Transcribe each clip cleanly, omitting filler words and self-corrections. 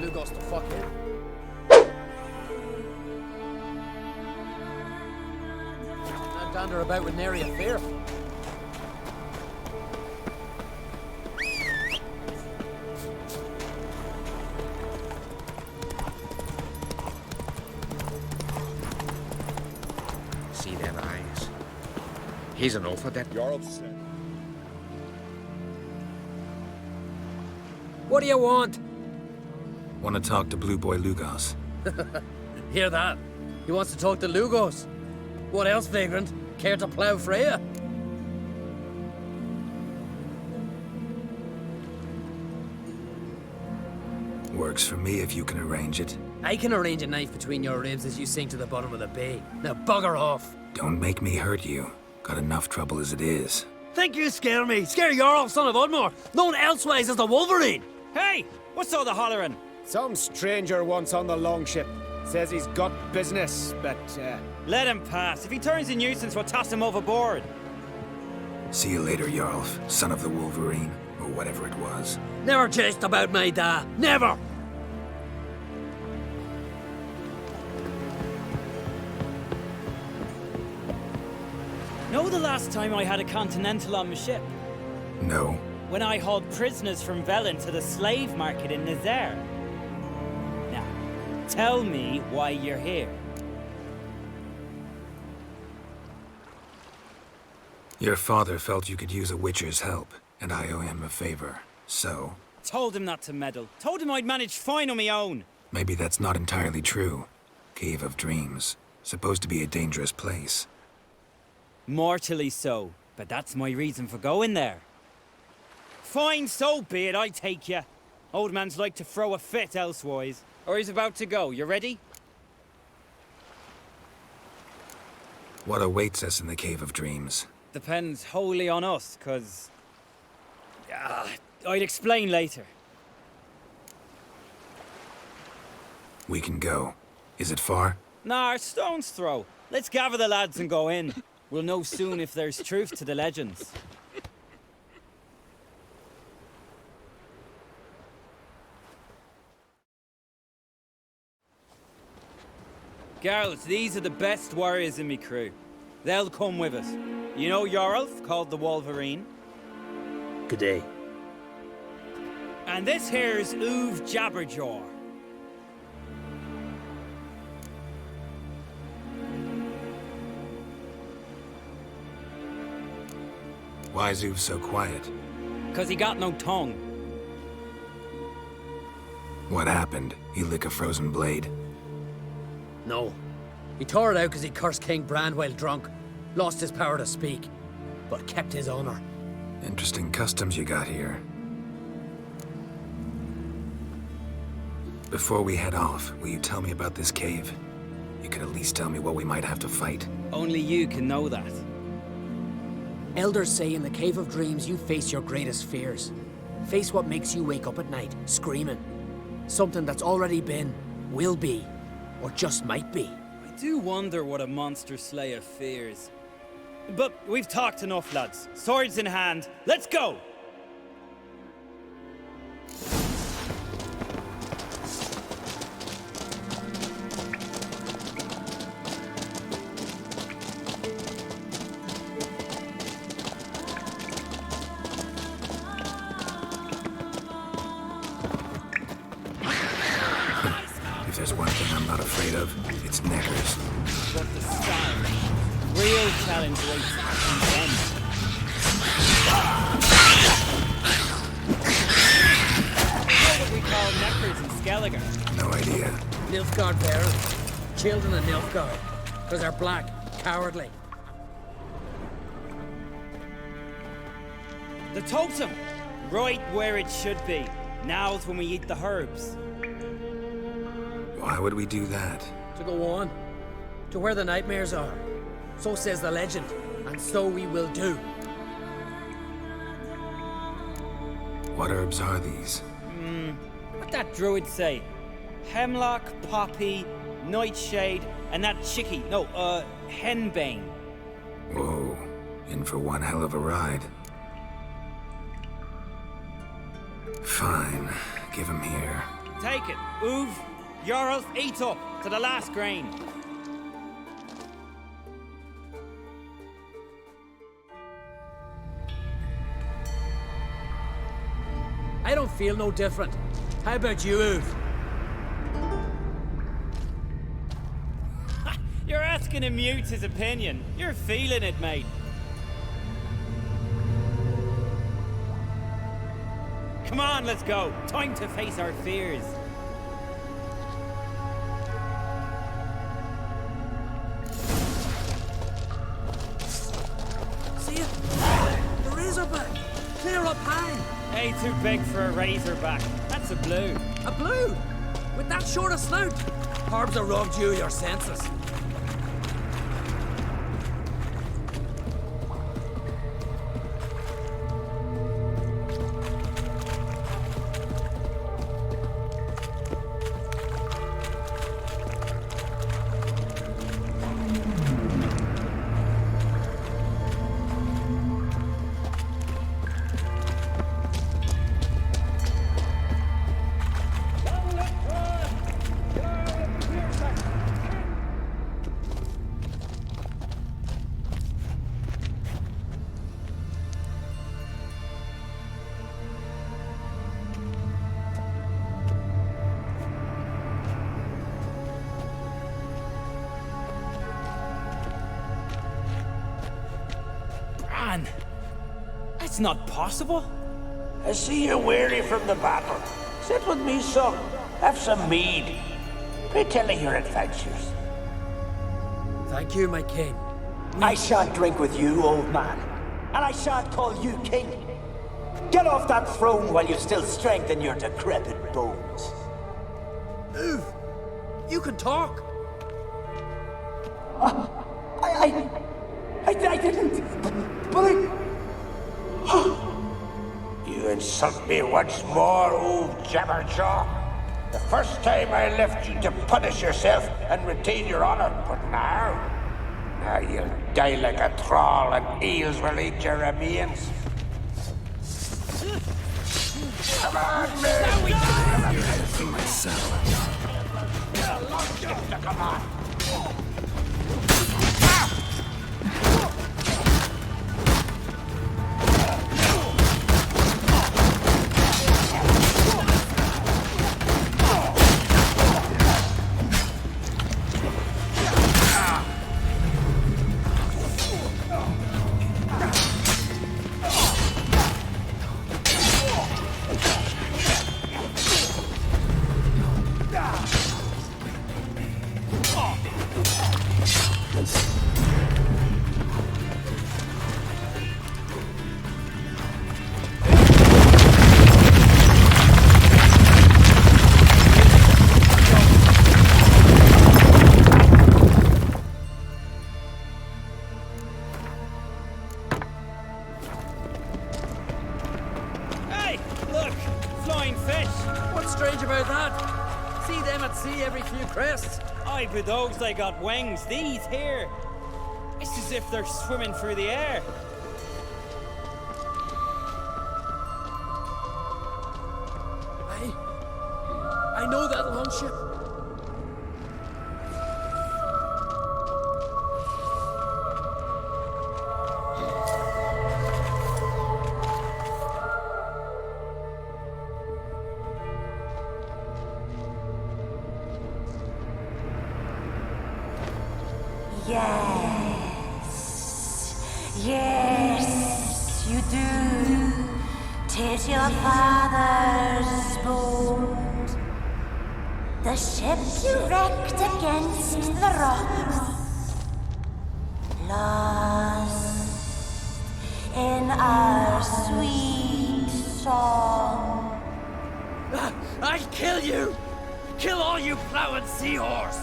Lugos to fuck in. Not dander about with nary a fear. See them eyes. He's an oath of that. Jarl's said. What do you want? Want to talk to Blue Boy Lugos. Hear that? He wants to talk to Lugos. What else, vagrant? Care to plough Freya? Works for me if you can arrange it. I can arrange a knife between your ribs as you sink to the bottom of the bay. Now bugger off. Don't make me hurt you. Got enough trouble as it is. Think you scare me? Scare Jarl, son of Udmore, known elsewise as the Wolverine. Hey! What's all the hollering? Some stranger once on the longship. Says he's got business, but, Let him pass. If he turns a nuisance, we'll toss him overboard. See you later, Jarl, son of the Wolverine, or whatever it was. Never jest about my da. Never! Know the last time I had a Continental on my ship? No. When I hauled prisoners from Velen to the slave market in Nazaire. Now, tell me why you're here. Your father felt you could use a Witcher's help, and I owe him a favor. So, Told him not to meddle. Told him I'd manage fine on my own. maybe that's not entirely true. Cave of Dreams. Supposed to be a dangerous place. Mortally so, but that's my reason for going there. Fine, so be it, I take ya. Old man's like to throw a fit elsewise. Or he's about to go, you ready? What awaits us in the Cave of Dreams? Depends wholly on us, 'cause... I'd explain later. We can go. Is it far? Nah, stone's throw. Let's gather the lads and go in. We'll know soon if there's truth to the legends. Girls, these are the best warriors in me crew. They'll come with us. You know Jarlf, called the Wolverine? Good day. And this here's Uv Jabberjaw. Why's Uv so quiet? 'Cause he got no tongue. What happened? He lick a frozen blade? No. He tore it out because he cursed King Brand while drunk. Lost his power to speak, but kept his honor. Interesting customs you got here. Before we head off, will you tell me about this cave? You could at least tell me what we might have to fight. Only you can know that. Elders say in the Cave of Dreams you face your greatest fears. Face what makes you wake up at night, screaming. Something that's already been, will be, or just might be. I do wonder what a monster slayer fears. But we've talked enough, lads. Swords in hand, let's go! If there's one thing I'm not afraid of, it's neckers. But the sound. Real challenge waits in them. What would we call neckers in Skelliger? No idea. Nilfgaard bearers. Children of Nilfgaard. Because they're black, cowardly. The totem! Right where it should be. Now's when we eat the herbs. Why would we do that? To go on. To where the nightmares are. So says the legend. And so we will do. What herbs are these? What'd that druid say? Hemlock, poppy, nightshade, and that chickie. No, henbane. Whoa. In for one hell of a ride. Fine. Give him here. Take it. Oov, Jarl, eat up to the last grain. I don't feel no different. How about you, Uv? You're asking him mute his opinion. You're feeling it, mate. Come on, let's go. Time to face our fears. See it? The Razorback! Clear up high! Hey, too big for a razorback. That's a blue. A blue! With that short a snout! Harbs have robbed you of your senses. Man, that's not possible. I see you're weary from the battle. Sit with me, son. Have some mead. Pray tell of your adventures. Thank you, my king. I shan't drink with you, old man. And I shan't call you king. Get off that throne while you've still strength in your decrepit bones. Uv, you can talk. I didn't. But I... You insult me once more, old Jabberjaw. The first time I left you to punish yourself and retain your honor, but now you'll die like a thrall and eels will eat your remains. Come on, man! For myself. Come on! With those, they got wings. These here, it's as if they're swimming through the air. I know that longship. Yes, you do. 'Tis your father's boat. The ship you wrecked against the rocks. Lost in our sweet song. I'll kill you! Kill all you plowing seahorse!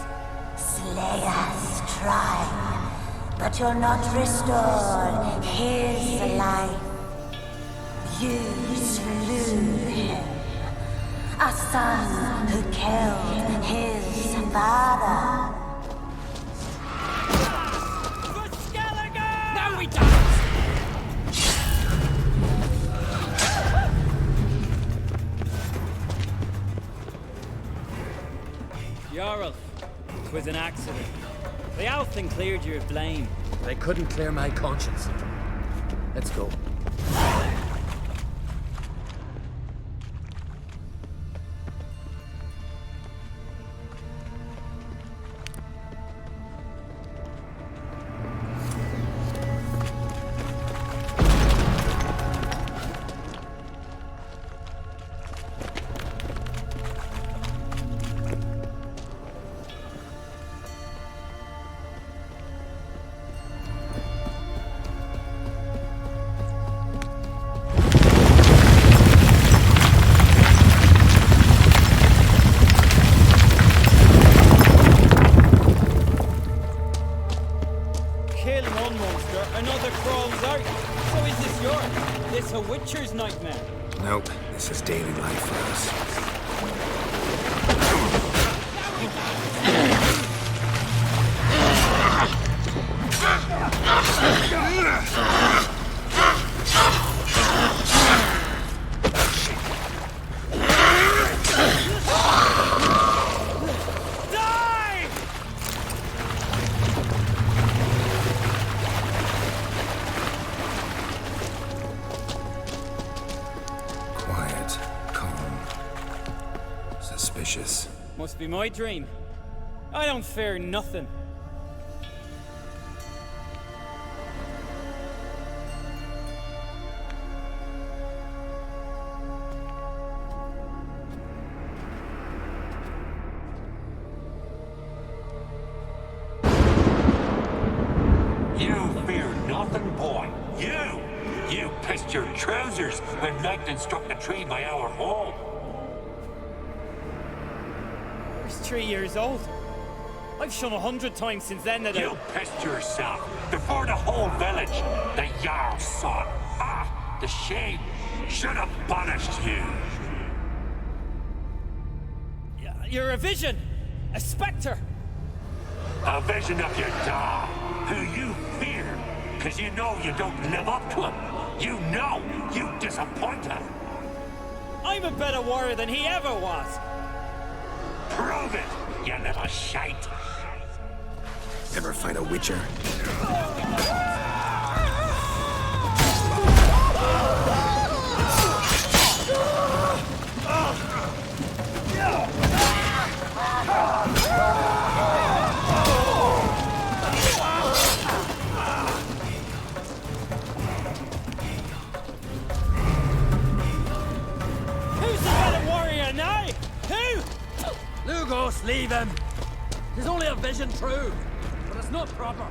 Slay us, try. But you'll not restore his life. You slew him. A son who killed his father. Now we die! Jarl, 'twas an accident. The Alfin cleared you of blame. They couldn't clear my conscience. Let's go. Kill one monster, another crawls out. So is this yours? This a Witcher's nightmare? Nope, this is daily life for us. Die! Quiet, calm, suspicious. Must be my dream. I don't fear nothing. You fear nothing, boy. You pissed your trousers when lightning struck the tree by our home. He's 3 years old. I've shone 100 times since then that You pissed yourself before the whole village. The Jarl's son. Ah, the shame should have punished you. You're a vision! A spectre! A vision of your dog, who you fear, because you know you don't live up to him. You know you disappoint him. I'm a better warrior than he ever was! Prove it, you little shite. Ever fight a Witcher? Who's the better warrior now? Who? Lugos, leave him! There's only a vision true, but it's not proper.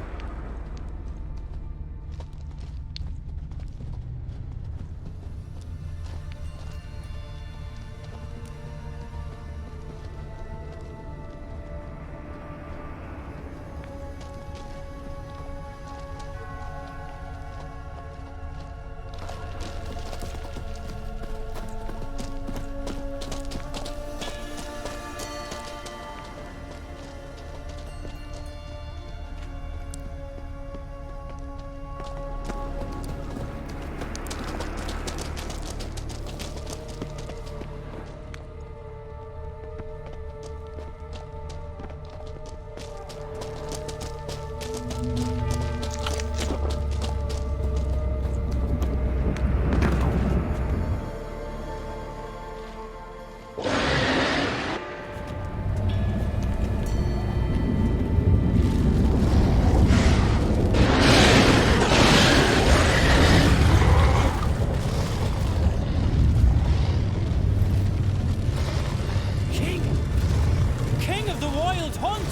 King of the Wild Hunt!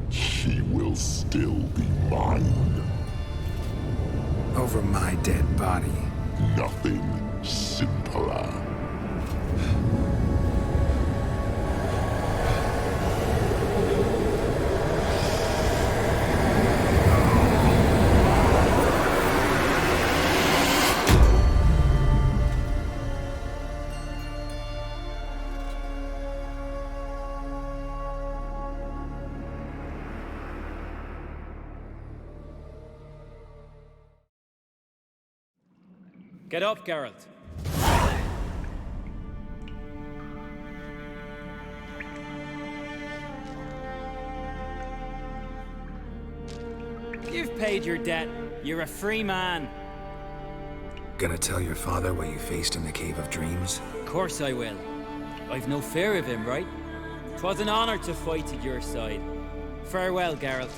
She will still be mine. Over my dead body. Nothing simpler. Get up, Geralt. You've paid your debt. You're a free man. Gonna tell your father what you faced in the Cave of Dreams? Of course I will. I've no fear of him, right? 'Twas an honor to fight at your side. Farewell, Geralt.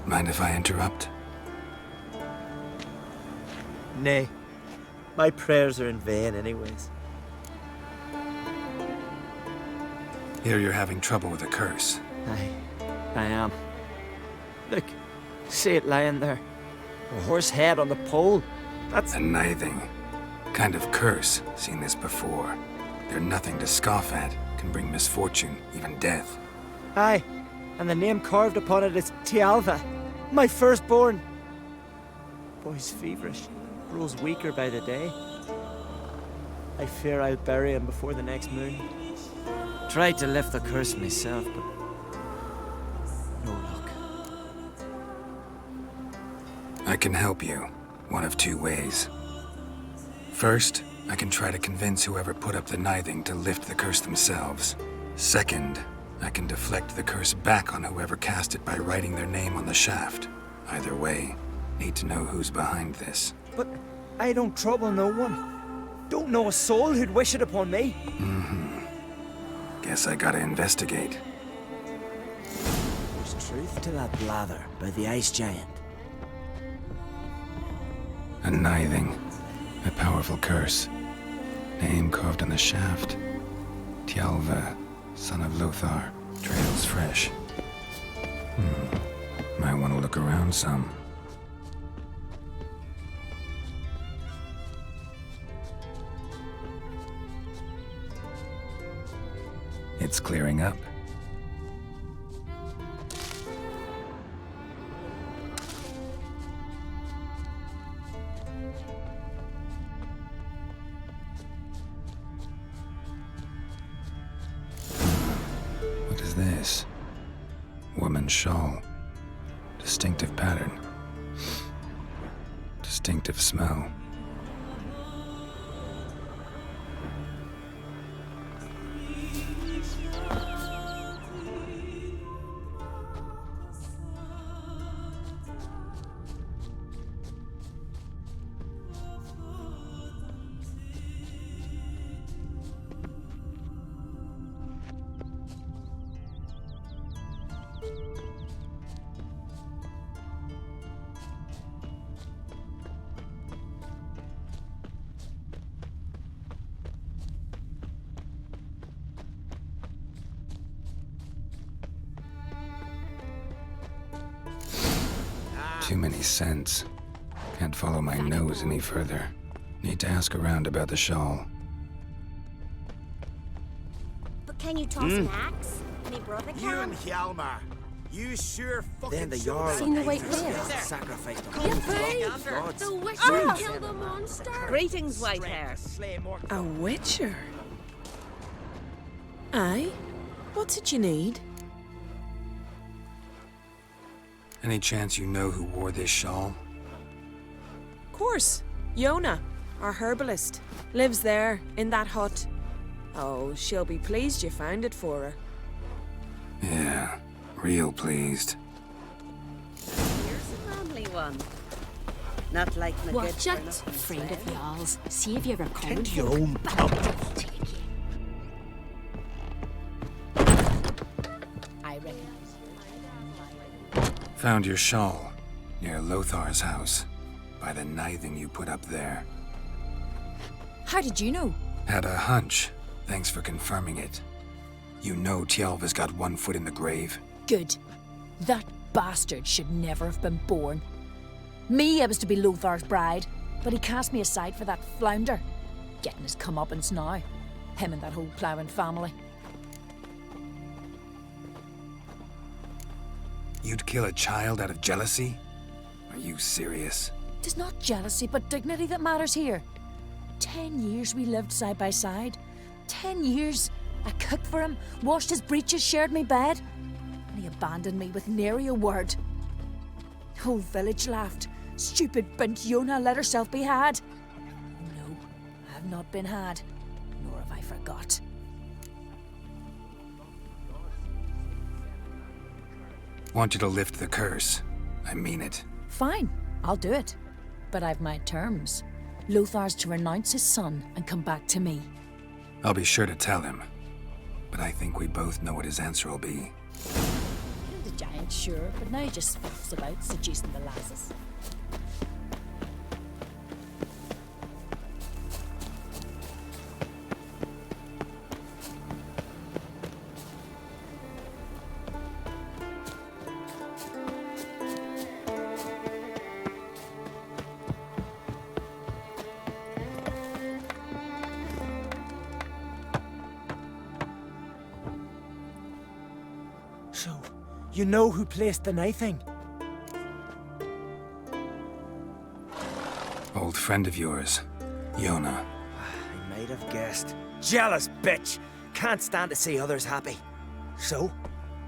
Mind if I interrupt? Nay. My prayers are in vain anyways. Hear you're having trouble with a curse. I am. Look, see it lying there. A horse head on the pole. That's A nithing. Kind of curse. Seen this before. They're nothing to scoff at. Can bring misfortune, even death. aye. And the name carved upon it is Tialva, my firstborn. Boy's feverish, grows weaker by the day. I fear I'll bury him before the next moon. Tried to lift the curse myself, but no luck. I can help you. One of two ways. First, I can try to convince whoever put up the nithing to lift the curse themselves. Second, I can deflect the curse back on whoever cast it by writing their name on the shaft. Either way, need to know who's behind this. But I don't trouble no one. Don't know a soul who'd wish it upon me. Guess I gotta investigate. There's truth to that blather by the ice giant. A nithing. A powerful curse. Name carved on the shaft. Tialva, son of Lothar. Trails fresh. Might want to look around some. It's clearing up. What is this? Woman's shawl. Distinctive pattern. Distinctive smell. Too many scents. Can't follow my nose any further. Need to ask around about the shawl. But can you toss an axe? Me brother You can. and Hjalmar, you sure fucking Then the showed Jarl out. Seen the white whale? sacrificed them. Yippee! The witcher killed the monster. Greetings, white hair. A witcher? Aye? What's it you need? Any chance you know who wore this shawl? Course. Yona, our herbalist, lives there, in that hut. Oh, she'll be pleased you found it for her. Yeah, real pleased. Here's a manly one. Not like my good Watch it, friend of y'all's. See if you ever come. Tend to your own pub. I recognize Found your shawl near Lothar's house by the knithing you put up there. How did you know? Had a hunch. Thanks for confirming it. You know Tjalva's got one foot in the grave. Good. That bastard should never have been born. Me, I was to be Lothar's bride, but he cast me aside for that flounder. Getting his comeuppance now. Him and that whole ploughing family. You'd kill a child out of jealousy? Are you serious? Tis not jealousy, but dignity that matters here. 10 years we lived side by side. 10 years. I cooked for him, washed his breeches, shared my bed. And he abandoned me with nary a word. The whole village laughed. Stupid bint Yona let herself be had. No, I have not been had, nor have I forgot. Want you to lift the curse. I mean it. Fine, I'll do it. But I've my terms. Lothar's to renounce his son and come back to me. I'll be sure to tell him. But I think we both know what his answer will be. The giant, sure, but now he just fucks about seducing the lasses. So, you know who placed the knifing? Old friend of yours, Yona. I might have guessed. Jealous bitch! Can't stand to see others happy. So,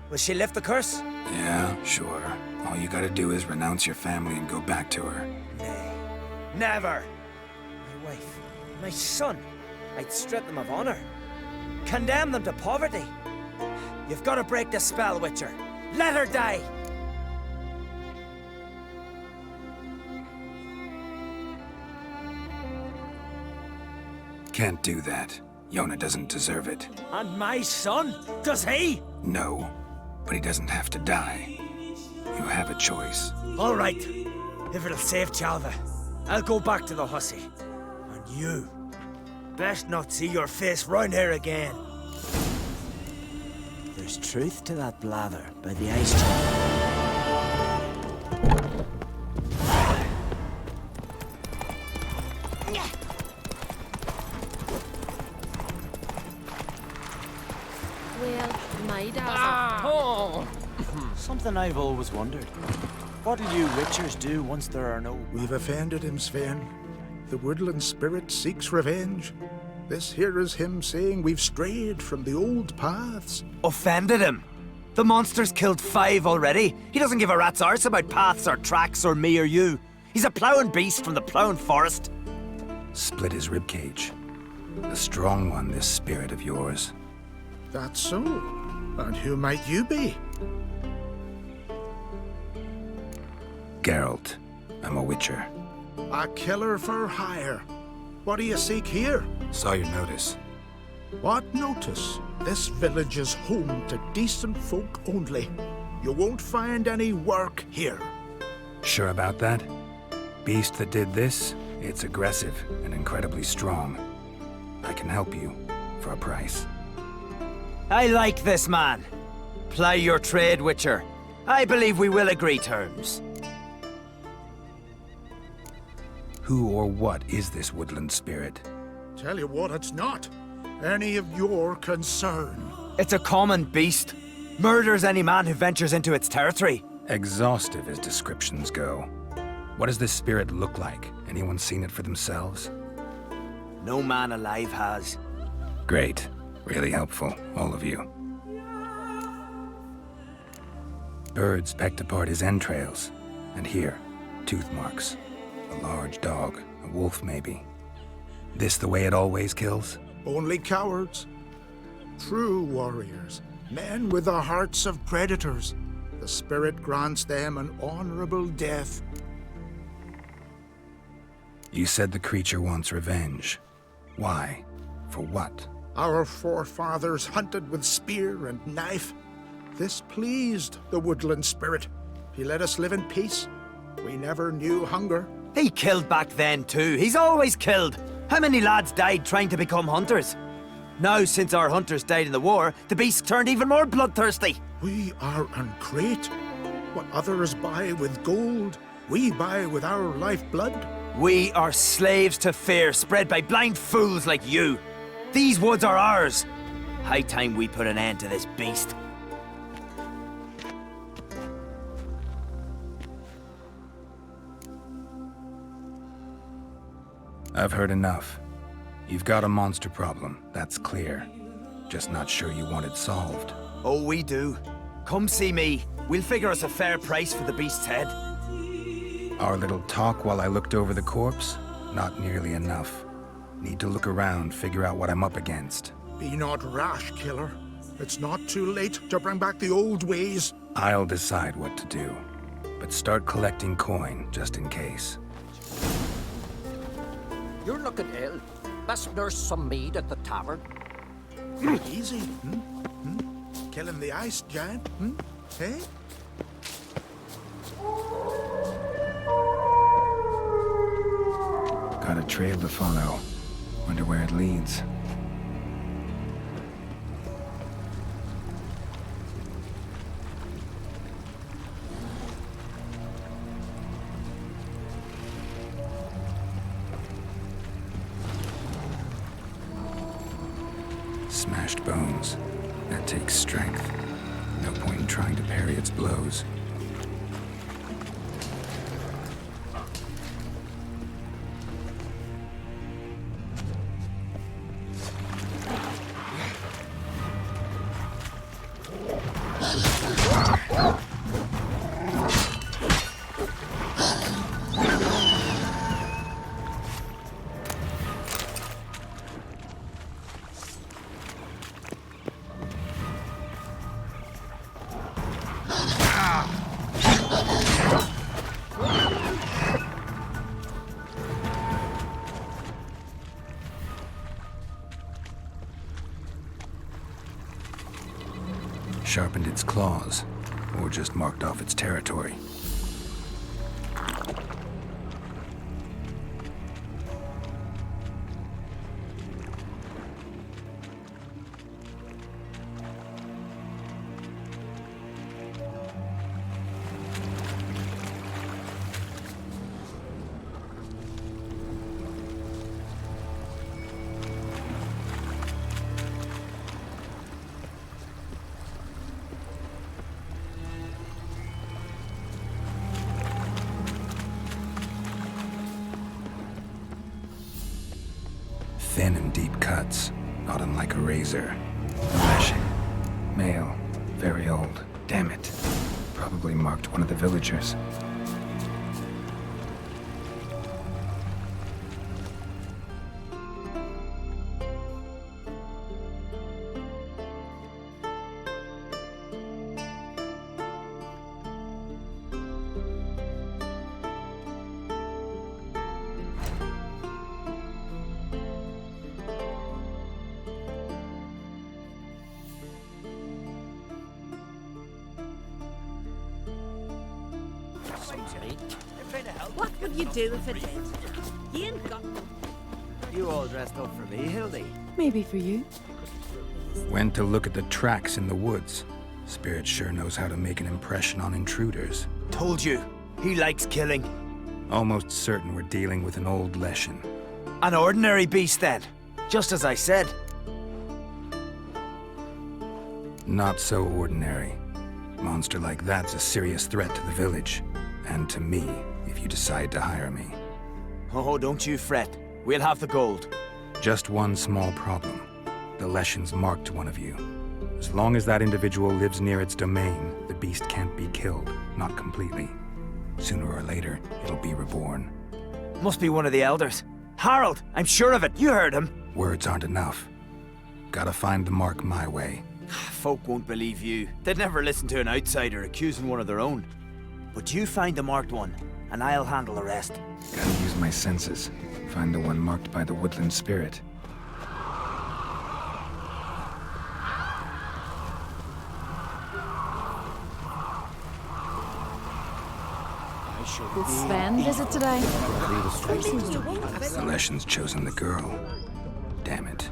will she lift the curse? Yeah, sure. All you gotta do is renounce your family and go back to her. Nay. Never! My wife, my son. I'd strip them of honor. Condemn them to poverty. You've got to break the spell, Witcher. Let her die! Can't do that. Yona doesn't deserve it. And my son? Does he? No, but he doesn't have to die. You have a choice. All right. If it'll save Tjalva, I'll go back to the hussy. And you, best not see your face round here again. There's truth to that blather by the ice chest. Well, my dad. Something I've always wondered. What'll you Witchers do once there are no... We've offended him, Sven. The woodland spirit seeks revenge. This here is him saying we've strayed from the old paths. Offended him? The monster's killed 5 already. He doesn't give a rat's arse about paths or tracks or me or you. He's a ploughing beast from the ploughing forest. Split his ribcage. A strong one, this spirit of yours. That's so. And who might you be? Geralt. I'm a Witcher. A killer for hire. What do you seek here? Saw your notice. What notice? This village is home to decent folk only. You won't find any work here. Sure about that? Beast that did this, it's aggressive and incredibly strong. I can help you for a price. I like this man. Ply your trade, Witcher. I believe we will agree terms. Who or what is this woodland spirit? Tell you what, it's not any of your concern. It's a common beast. Murders any man who ventures into its territory. Exhaustive as descriptions go. What does this spirit look like? Anyone seen it for themselves? No man alive has. Great. Really helpful, all of you. Birds pecked apart his entrails. And here, tooth marks. A large dog, a wolf maybe. This the way it always kills? Only cowards. True warriors. Men with the hearts of predators. The spirit grants them an honorable death. You said the creature wants revenge. Why? For what? Our forefathers hunted with spear and knife. This pleased the woodland spirit. He let us live in peace. We never knew hunger. He killed back then too. He's always killed. How many lads died trying to become hunters? Now, since our hunters died in the war, the beast turned even more bloodthirsty. We are uncreate. What others buy with gold, we buy with our lifeblood. We are slaves to fear spread by blind fools like you. These woods are ours. High time we put an end to this beast. I've heard enough. You've got a monster problem, that's clear. Just not sure you want it solved. Oh, we do. Come see me. We'll figure us a fair price for the beast's head. Our little talk while I looked over the corpse? Not nearly enough. Need to look around, figure out what I'm up against. Be not rash, killer. It's not too late to bring back the old ways. I'll decide what to do. But start collecting coin, just in case. You're looking ill. Best nurse some mead at the tavern. Easy, Killing the ice giant, Hey? Got a trail to follow. Wonder where it leads. Smashed bones. That takes strength. No point in trying to parry its blows. Sharpened its claws, or just marked off its territory. Thin and deep cuts, not unlike a razor. Lashing. Male. Very old. Damn it. Probably marked one of the villagers. What would you do if it did? You ain't got... You all dressed up for me, Hildy? Maybe for you. Went to look at the tracks in the woods. Spirit sure knows how to make an impression on intruders. Told you. He likes killing. Almost certain we're dealing with an old Leshen. An ordinary beast, then. Just as I said. Not so ordinary. Monster like that's a serious threat to the village. And to me, if you decide to hire me. Oh, don't you fret. We'll have the gold. Just one small problem. The Leshen's marked one of you. As long as that individual lives near its domain, the beast can't be killed. Not completely. Sooner or later, it'll be reborn. Must be one of the elders. Harold! I'm sure of it. You heard him. Words aren't enough. Gotta find the mark my way. Folk won't believe you. They'd never listen to an outsider accusing one of their own. But you find the marked one, and I'll handle the rest. Gotta use my senses. Find the one marked by the woodland spirit. Did Sven visit today? The Leshen's chosen the girl. Damn it.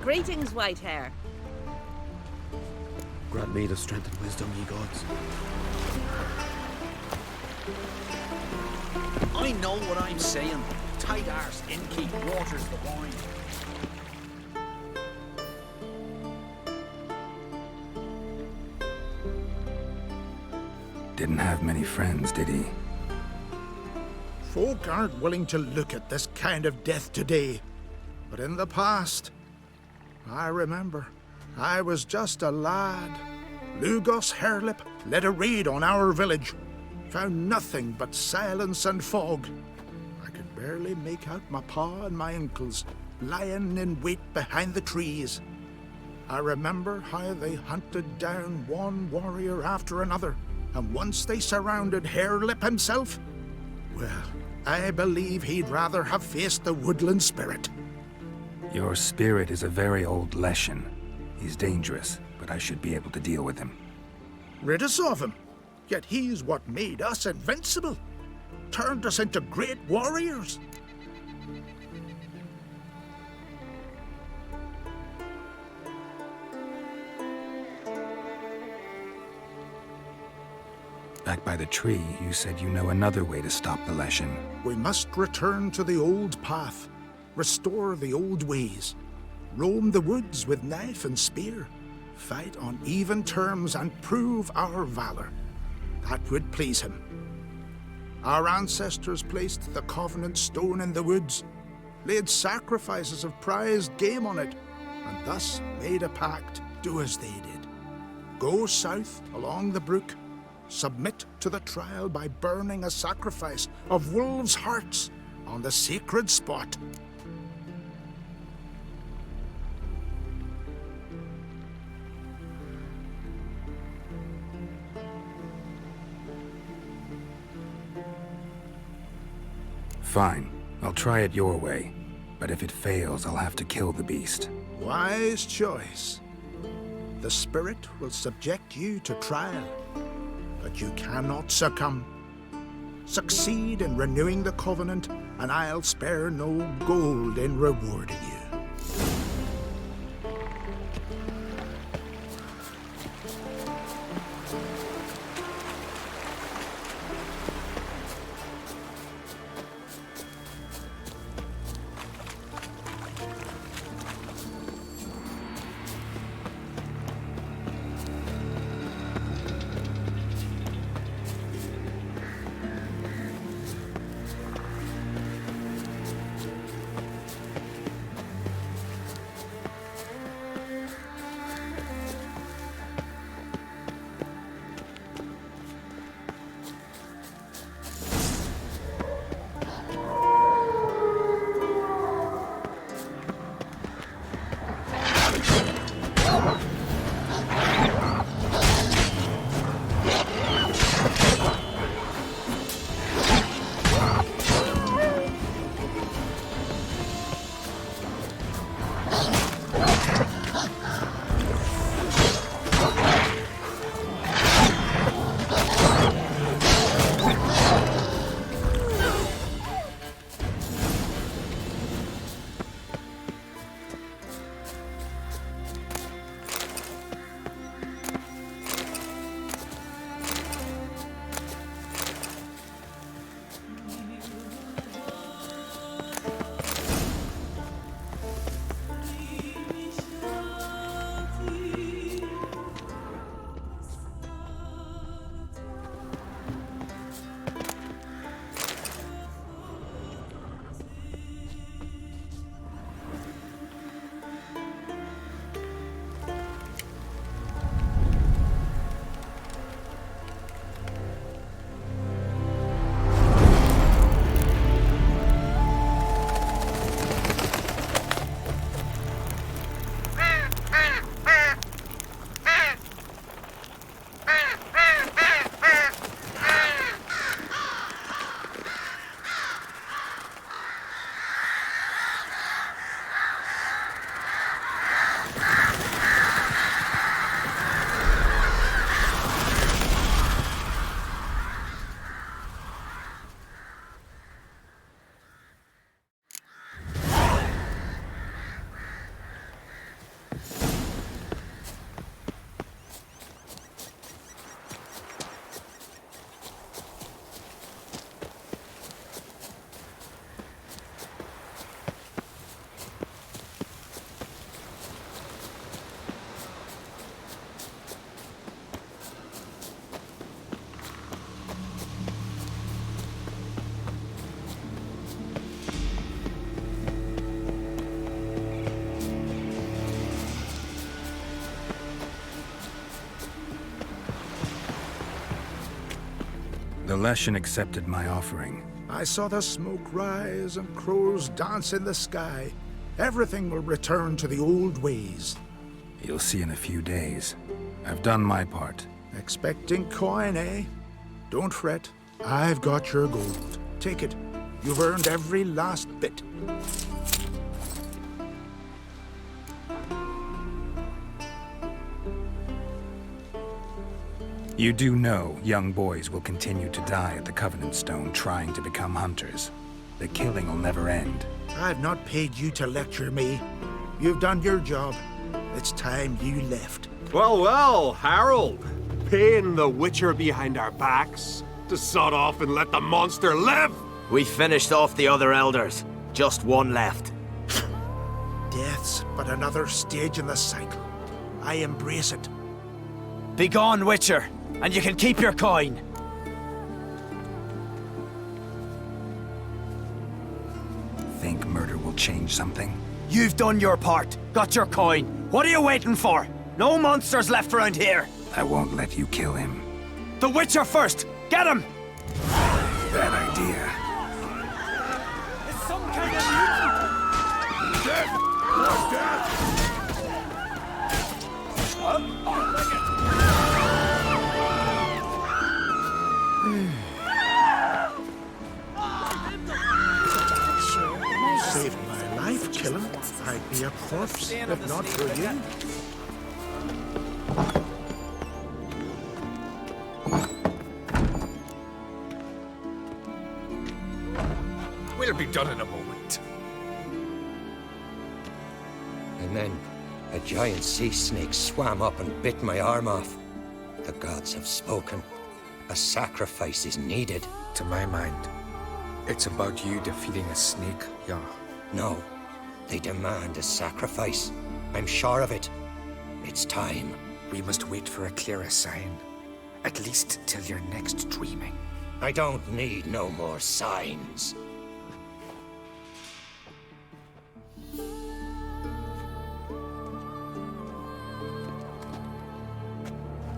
Greetings, white hair. Grant me the strength and wisdom, ye gods. I know what I'm saying. Tight arse, innkeep, waters the wine. Didn't have many friends, did he? Folk aren't willing to look at this kind of death today. But in the past, I remember, I was just a lad. Lugos Hairlip led a raid on our village. Found nothing but silence and fog. I could barely make out my pa and my uncles lying in wait behind the trees. I remember how they hunted down one warrior after another, and once they surrounded Hairlip himself, well, I believe he'd rather have faced the woodland spirit. Your spirit is a very old Leshen. He's dangerous, but I should be able to deal with him. Rid us of him. Yet he's what made us invincible. Turned us into great warriors. Back by the tree, you said you know another way to stop the Leshen. We must return to the old path. Restore the old ways. Roam the woods with knife and spear. Fight on even terms and prove our valor. That would please him. Our ancestors placed the Covenant stone in the woods, laid sacrifices of prized game on it, and thus made a pact, do as they did. Go south along the brook, submit to the trial by burning a sacrifice of wolves' hearts on the sacred spot. Fine. I'll try it your way. But if it fails, I'll have to kill the beast. Wise choice. The spirit will subject you to trial, but you cannot succumb. Succeed in renewing the Covenant, and I'll spare no gold in rewarding you. The Leshen accepted my offering. I saw the smoke rise and crows dance in the sky. Everything will return to the old ways. You'll see in a few days. I've done my part. Expecting coin, eh? Don't fret. I've got your gold. Take it. You've earned every last bit. You do know young boys will continue to die at the Covenant Stone trying to become hunters. The killing will never end. I've not paid you to lecture me. You've done your job. It's time you left. Well, well, Harold. Paying the Witcher behind our backs to sod off and let the monster live! We finished off the other elders. Just one left. Death's but another stage in the cycle. I embrace it. Be gone, Witcher, and you can keep your coin. Think murder will change something? You've done your part. Got your coin. What are you waiting for? No monsters left around here. I won't let you kill him. The Witcher first! Get him! Bad idea. It's some kind of mutant! Death! More death! Saved my life, killer. I'd be a corpse if not for you. We'll be done in a moment. And then a giant sea snake swam up and bit my arm off. The gods have spoken. A sacrifice is needed. To my mind, it's about you defeating a snake, yeah. No, they demand a sacrifice. I'm sure of it. It's time. We must wait for a clearer sign. At least till your next dreaming. I don't need no more signs.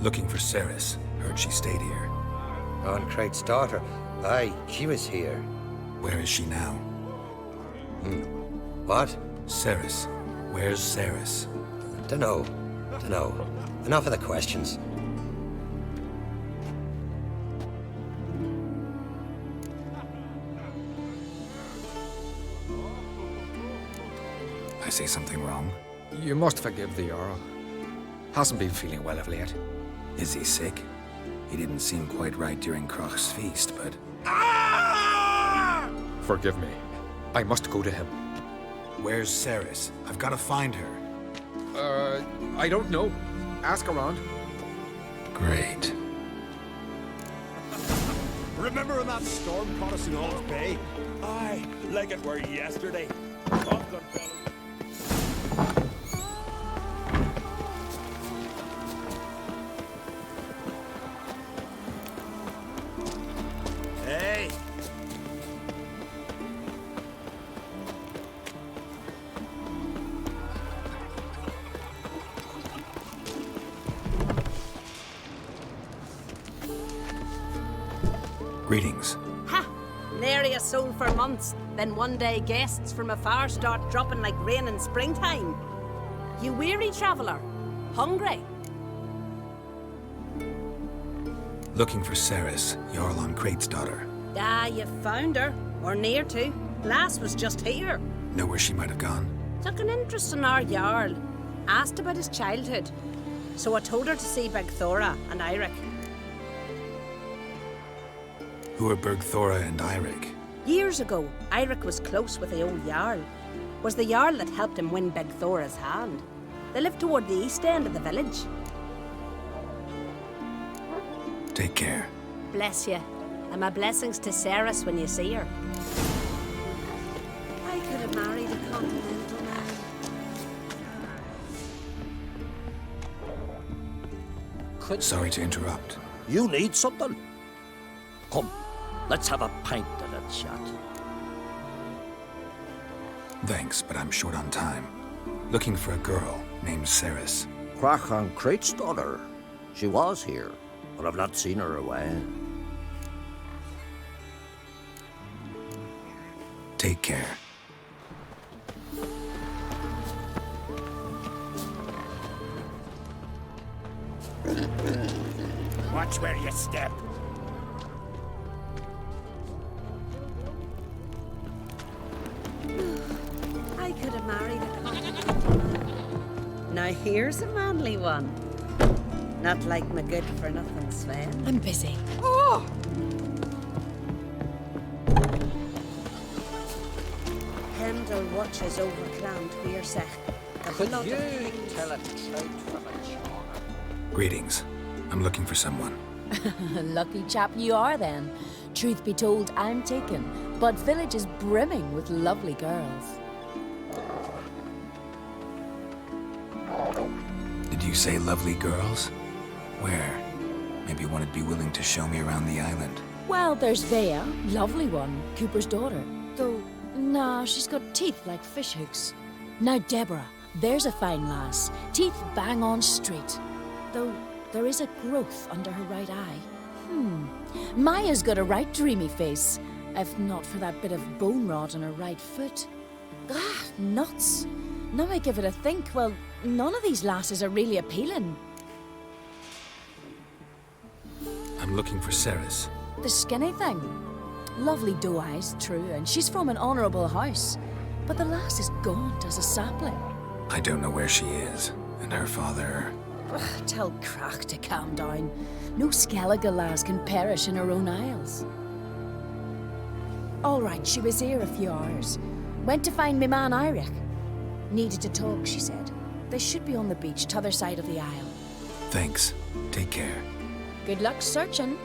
Looking for Ceres. Heard she stayed here. On Craig's daughter. Aye, she was here. Where is she now? What? Ceres. Where's Ceres? Dunno. Enough of the questions. I say something wrong? You must forgive the Earl. Hasn't been feeling well of late. Is he sick? He didn't seem quite right during Crach's feast, but... Forgive me. I must go to him. Where's Ceres? I've got to find her. I don't know. Ask around. Great. Remember when that storm caught us in Hall's Bay? Aye, like it were yesterday. Oh, good fellow. Hey! Greetings. Ha! Nary a soul for months. Then one day guests from afar start dropping like rain in springtime. You weary traveller? Hungry? Looking for Ceres, Jarl on Craig's daughter. Ah, you found her. Or near to. Lass was just here. Know where she might have gone? Took an interest in our Jarl. Asked about his childhood. So I told her to see Bergthora and Eirik. Who are Bergthora and Eirik? Years ago, Eirik was close with the old Jarl. Was the Jarl that helped him win Bergthora's hand. They lived toward the east end of the village. Take care. Bless you. And my blessings to Ceres when you see her. I could have married a continental man. Sorry to interrupt. You need something? Come, let's have a pint and a chat. Thanks, but I'm short on time. Looking for a girl named Ceres. Crach on Craig's daughter. She was here, but I've not seen her a while. Take care. Watch where you step. I could have married a continental man. Now here's a manly one. Not like my good-for-nothing Sven. I'm busy. Oh! Pendle watches over Clan Tweersech. Could you tell a trait from a charmer? Greetings. I'm looking for someone. Lucky chap you are then. Truth be told, I'm taken, but village is brimming with lovely girls. Did you say lovely girls? Where? Maybe one would be willing to show me around the island. Well, there's Vea, lovely one, Cooper's daughter. Though, nah, she's got teeth like fish hooks. Now Deborah, there's a fine lass, teeth bang on straight. Though, there is a growth under her right eye. Maya's got a right dreamy face, if not for that bit of bone rot on her right foot. Ah, nuts. Now I give it a think, well, none of these lasses are really appealing. I'm looking for Ceres. The skinny thing. Lovely doe eyes, true, and she's from an honourable house. But the lass is gaunt as a sapling. I don't know where she is, and her father... Ugh, tell Crack to calm down. No Skellige lass can perish in her own isles. All right, she was here a few hours. Went to find me man Eirik. Needed to talk, she said. They should be on the beach, t'other side of the isle. Thanks. Take care. Good luck searching.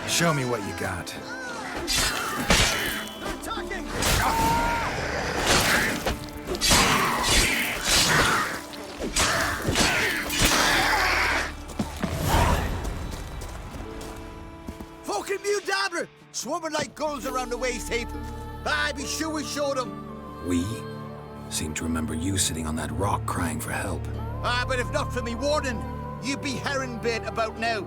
Show me what you got. Fucking mute dabbler! Swarming like gulls around the waist heap. I be sure we showed them. We? Seem to remember you sitting on that rock crying for help. But if not for me warning, you'd be herring bait about now.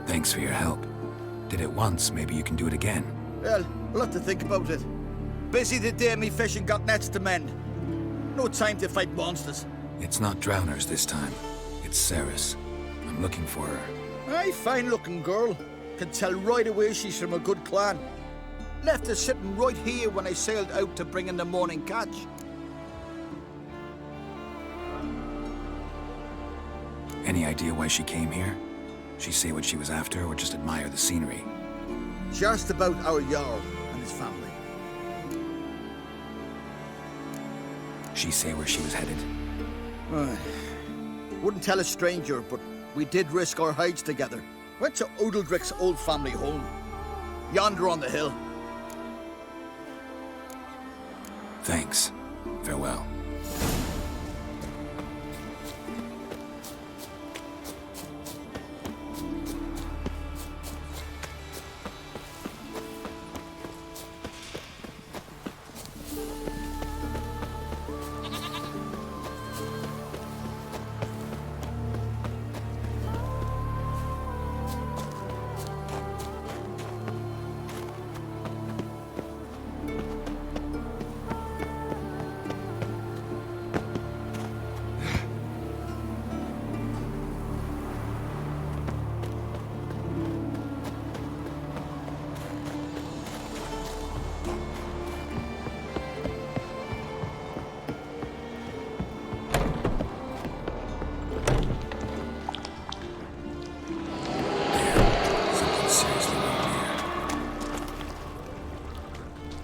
Thanks for your help. Did it once, maybe you can do it again. Well, we'll have to think about it. Busy the day me fishing got nets to mend. No time to fight monsters. It's not drowners this time. It's Ceres. I'm looking for her. Aye, fine-looking girl. Can tell right away she's from a good clan. Left her sitting right here when I sailed out to bring in the morning catch. Any idea why she came here? She say what she was after, or just admire the scenery? Just about our Jarl and his family. She say where she was headed? Wouldn't tell a stranger, but we did risk our hides together. Went to Odeldrick's old family home. Yonder on the hill. Thanks. Farewell.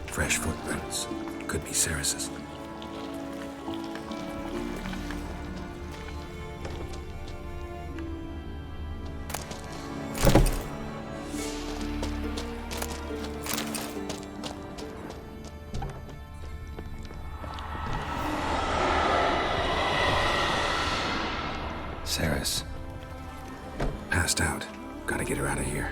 Fresh footprints. Could be Ceres's. Ceres. Passed out. Gotta get her out of here.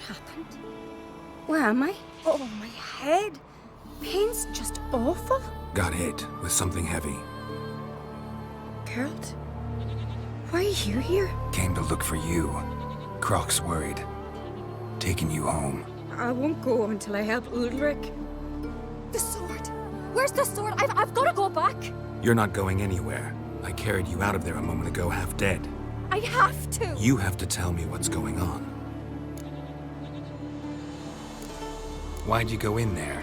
happened? Where am I? Oh, my head. Pain's just awful. Got hit with something heavy. Geralt? Why are you here? Came to look for you. Croc's worried. Taking you home. I won't go until I help Ulrich. The sword! Where's the sword? I've got to go back! You're not going anywhere. I carried you out of there a moment ago half dead. I have to! You have to tell me what's going on. Why'd you go in there?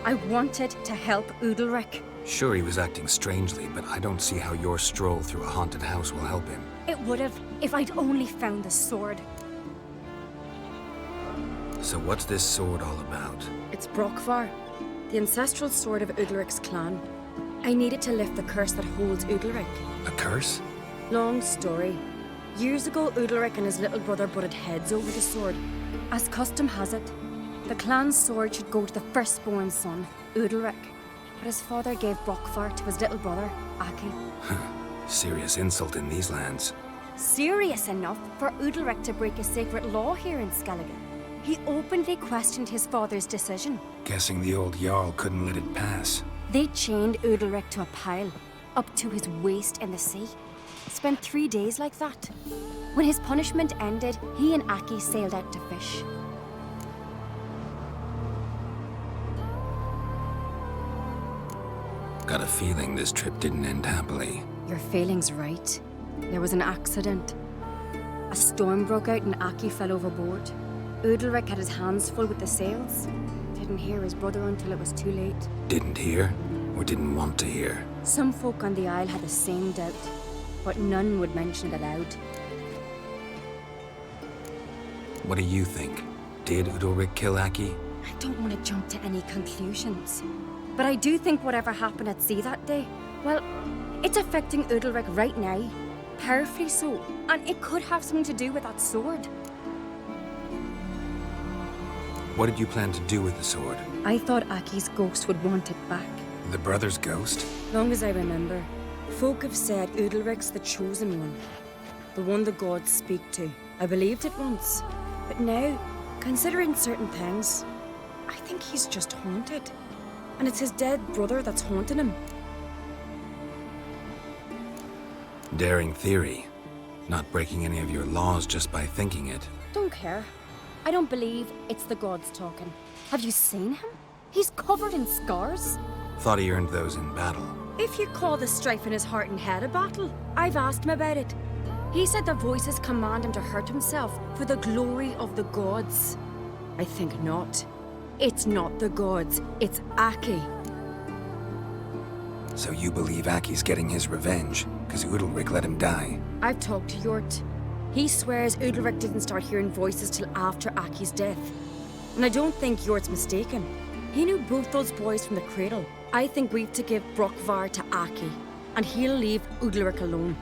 I wanted to help Ulrich. Sure, he was acting strangely, but I don't see how your stroll through a haunted house will help him. It would have if I'd only found the sword. So what's this sword all about? It's Brockvar, the ancestral sword of Udalric's clan. I needed to lift the curse that holds Udalric. A curse? Long story. Years ago, Udalric and his little brother butted heads over the sword. As custom has it, the clan's sword should go to the firstborn son, Udalric. But his father gave Brockvar to his little brother, Aki. Serious insult in these lands. Serious enough for Udalric to break a sacred law here in Skellige. He openly questioned his father's decision. Guessing the old Jarl couldn't let it pass. They chained Udalric to a pile, up to his waist in the sea. Spent 3 days like that. When his punishment ended, he and Aki sailed out to fish. Got a feeling this trip didn't end happily. Your feeling's right. There was an accident. A storm broke out and Aki fell overboard. Udalric had his hands full with the sails. Didn't hear his brother until it was too late. Didn't hear, or didn't want to hear? Some folk on the Isle had the same doubt, but none would mention it aloud. What do you think? Did Udalric kill Aki? I don't want to jump to any conclusions. But I do think whatever happened at sea that day, well, it's affecting Udalric right now. Powerfully so. And it could have something to do with that sword. What did you plan to do with the sword? I thought Aki's ghost would want it back. The brother's ghost? Long as I remember, folk have said Udalric's the chosen one. The one the gods speak to. I believed it once. But now, considering certain things, I think he's just haunted. And it's his dead brother that's haunting him. Daring theory. Not breaking any of your laws just by thinking it. Don't care. I don't believe it's the gods talking. Have you seen him? He's covered in scars. Thought he earned those in battle. If you call the strife in his heart and head a battle, I've asked him about it. He said the voices command him to hurt himself for the glory of the gods. I think not. It's not the gods, it's Aki. So you believe Aki's getting his revenge, because Udalric let him die? I've talked to Yort. He swears Udalric didn't start hearing voices till after Aki's death. And I don't think Yort's mistaken. He knew both those boys from the cradle. I think we've to give Brockvar to Aki, and he'll leave Udalric alone.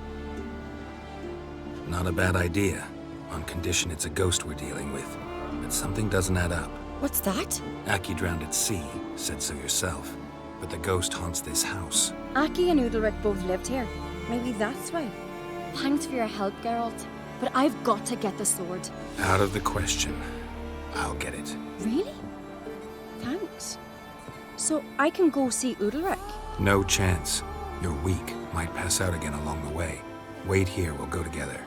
Not a bad idea, on condition it's a ghost we're dealing with. But something doesn't add up. What's that? Aki drowned at sea, said so yourself. But the ghost haunts this house. Aki and Udalric both lived here. Maybe that's why. Thanks for your help, Geralt. But I've got to get the sword. Out of the question. I'll get it. Really? Thanks. So I can go see Udalric? No chance. You're weak. Might pass out again along the way. Wait here, we'll go together.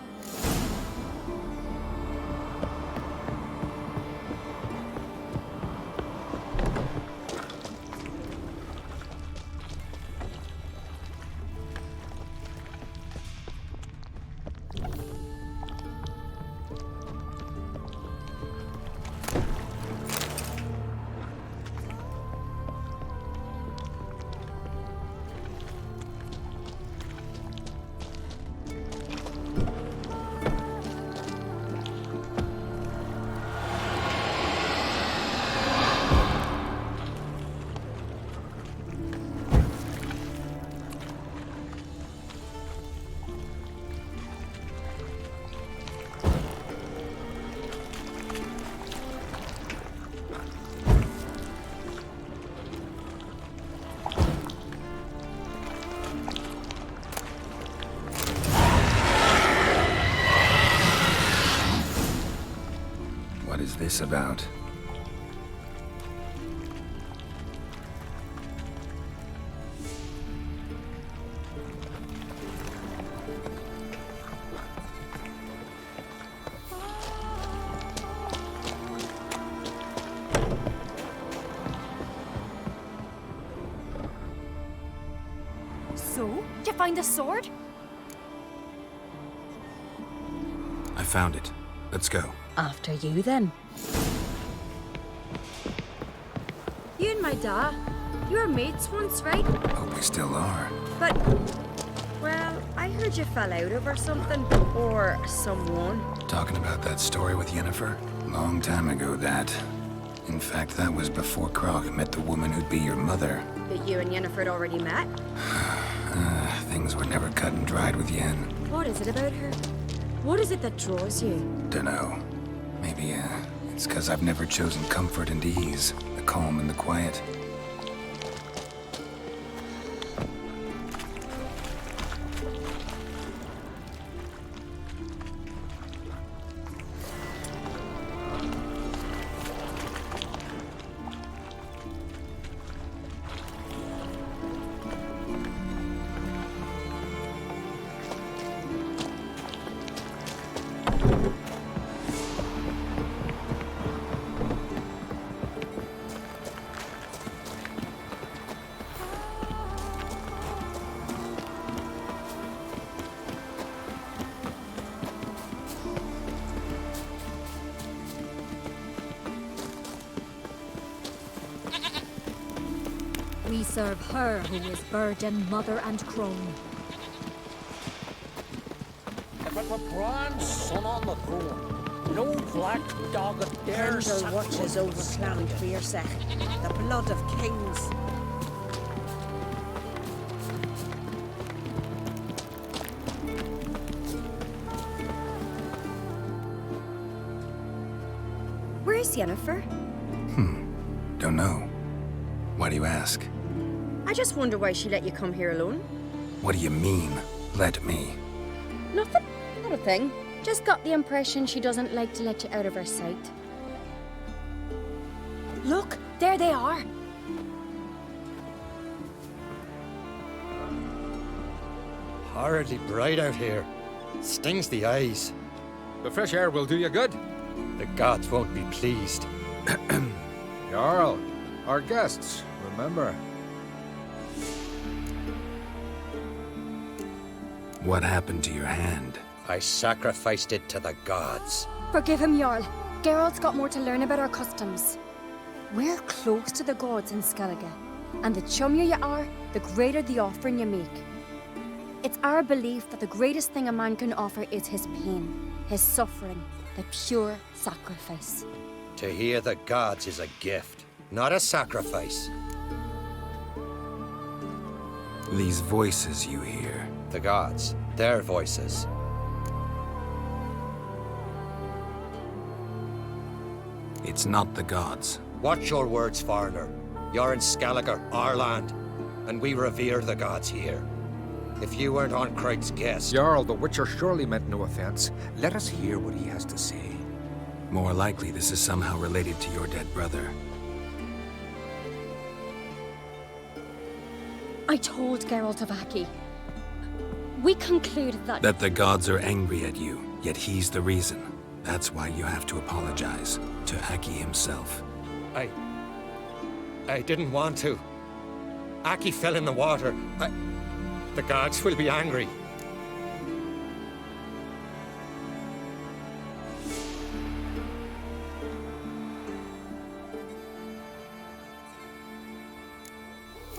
this about? So, did you find the sword? I found it. Let's go. After you, then. You and my dad, you were mates once, right? Hope we still are. But, well, I heard you fell out over something. Or someone. Talking about that story with Yennefer? Long time ago, that. In fact, that was before Krog met the woman who'd be your mother. That you and Yennefer had already met? Things were never cut and dried with Yen. What is it about her? What is it that draws you? Dunno. Maybe, it's because I've never chosen comfort and ease, the calm and the quiet. We serve her who is burden, mother, and crone. If it were Bran's son on the throne, no black dog of theirs. Kendall watches over Clan Fearsech, the blood of kings. Where's Yennefer? Don't know. Why do you ask? I just wonder why she let you come here alone. What do you mean, let me? Nothing. Not a thing. Just got the impression she doesn't like to let you out of her sight. Look, there they are. Horridly bright out here. Stings the eyes. The fresh air will do you good. The gods won't be pleased. Jarl, our guests, remember. What happened to your hand? I sacrificed it to the gods. Forgive him, Jarl. Geralt's got more to learn about our customs. We're close to the gods in Skellige, and the chummier you are, the greater the offering you make. It's our belief that the greatest thing a man can offer is his pain, his suffering, the pure sacrifice. To hear the gods is a gift, not a sacrifice. These voices you hear. The gods, their voices. It's not the gods. Watch your words, foreigner. You're in Skellige, our land, and we revere the gods here. If you weren't on Craig's guest... Jarl, the Witcher surely meant no offense. Let us hear what he has to say. More likely this is somehow related to your dead brother. I told Geralt of Aki. We concluded that... That the gods are angry at you, yet he's the reason. That's why you have to apologize to Aki himself. I didn't want to. Aki fell in the water. The gods will be angry.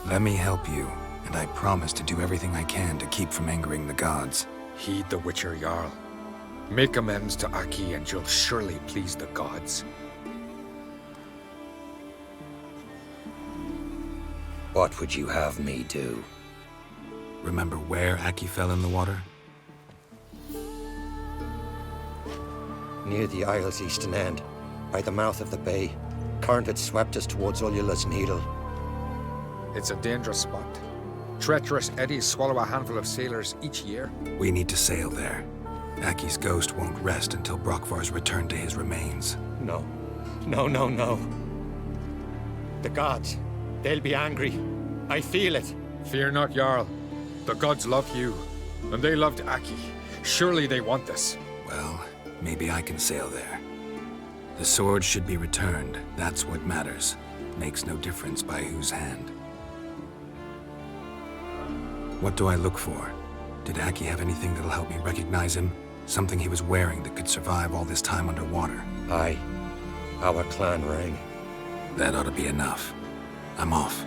Let me help you, and I promise to do everything I can to keep from angering the gods. Heed the Witcher, Jarl. Make amends to Aki and you'll surely please the gods. What would you have me do? Remember where Aki fell in the water? Near the Isle's eastern end, by the mouth of the bay. Current had swept us towards Ullula's Needle. It's a dangerous spot. Treacherous eddies swallow a handful of sailors each year. We need to sail there. Aki's ghost won't rest until Brokvar's returned to his remains. No. No, no, no. The gods, they'll be angry. I feel it. Fear not, Jarl. The gods love you, and they loved Aki. Surely they want this. Well, maybe I can sail there. The sword should be returned. That's what matters. Makes no difference by whose hand. What do I look for? Did Aki have anything that'll help me recognize him? Something he was wearing that could survive all this time underwater? Aye. Our clan ring. That ought to be enough. I'm off.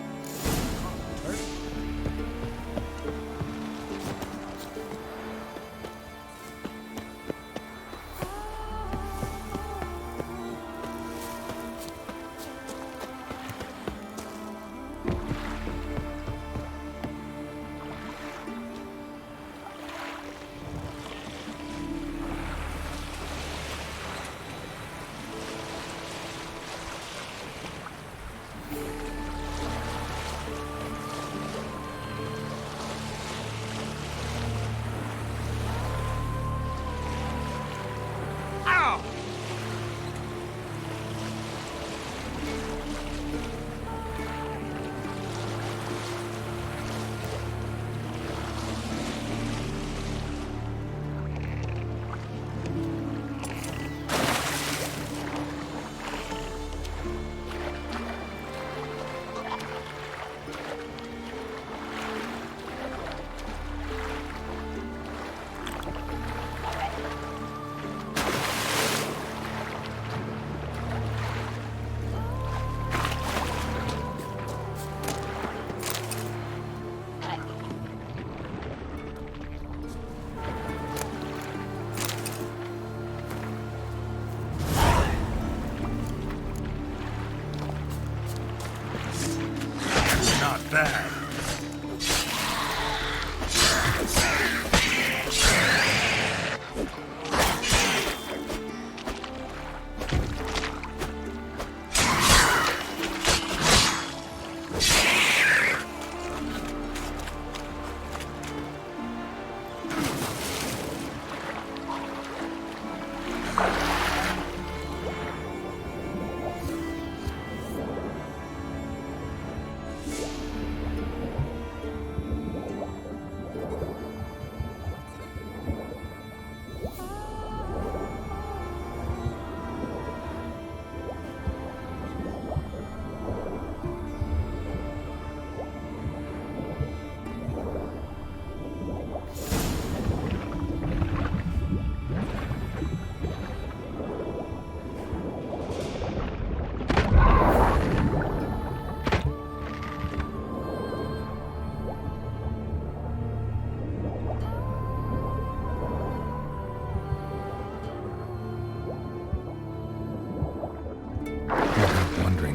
Not bad.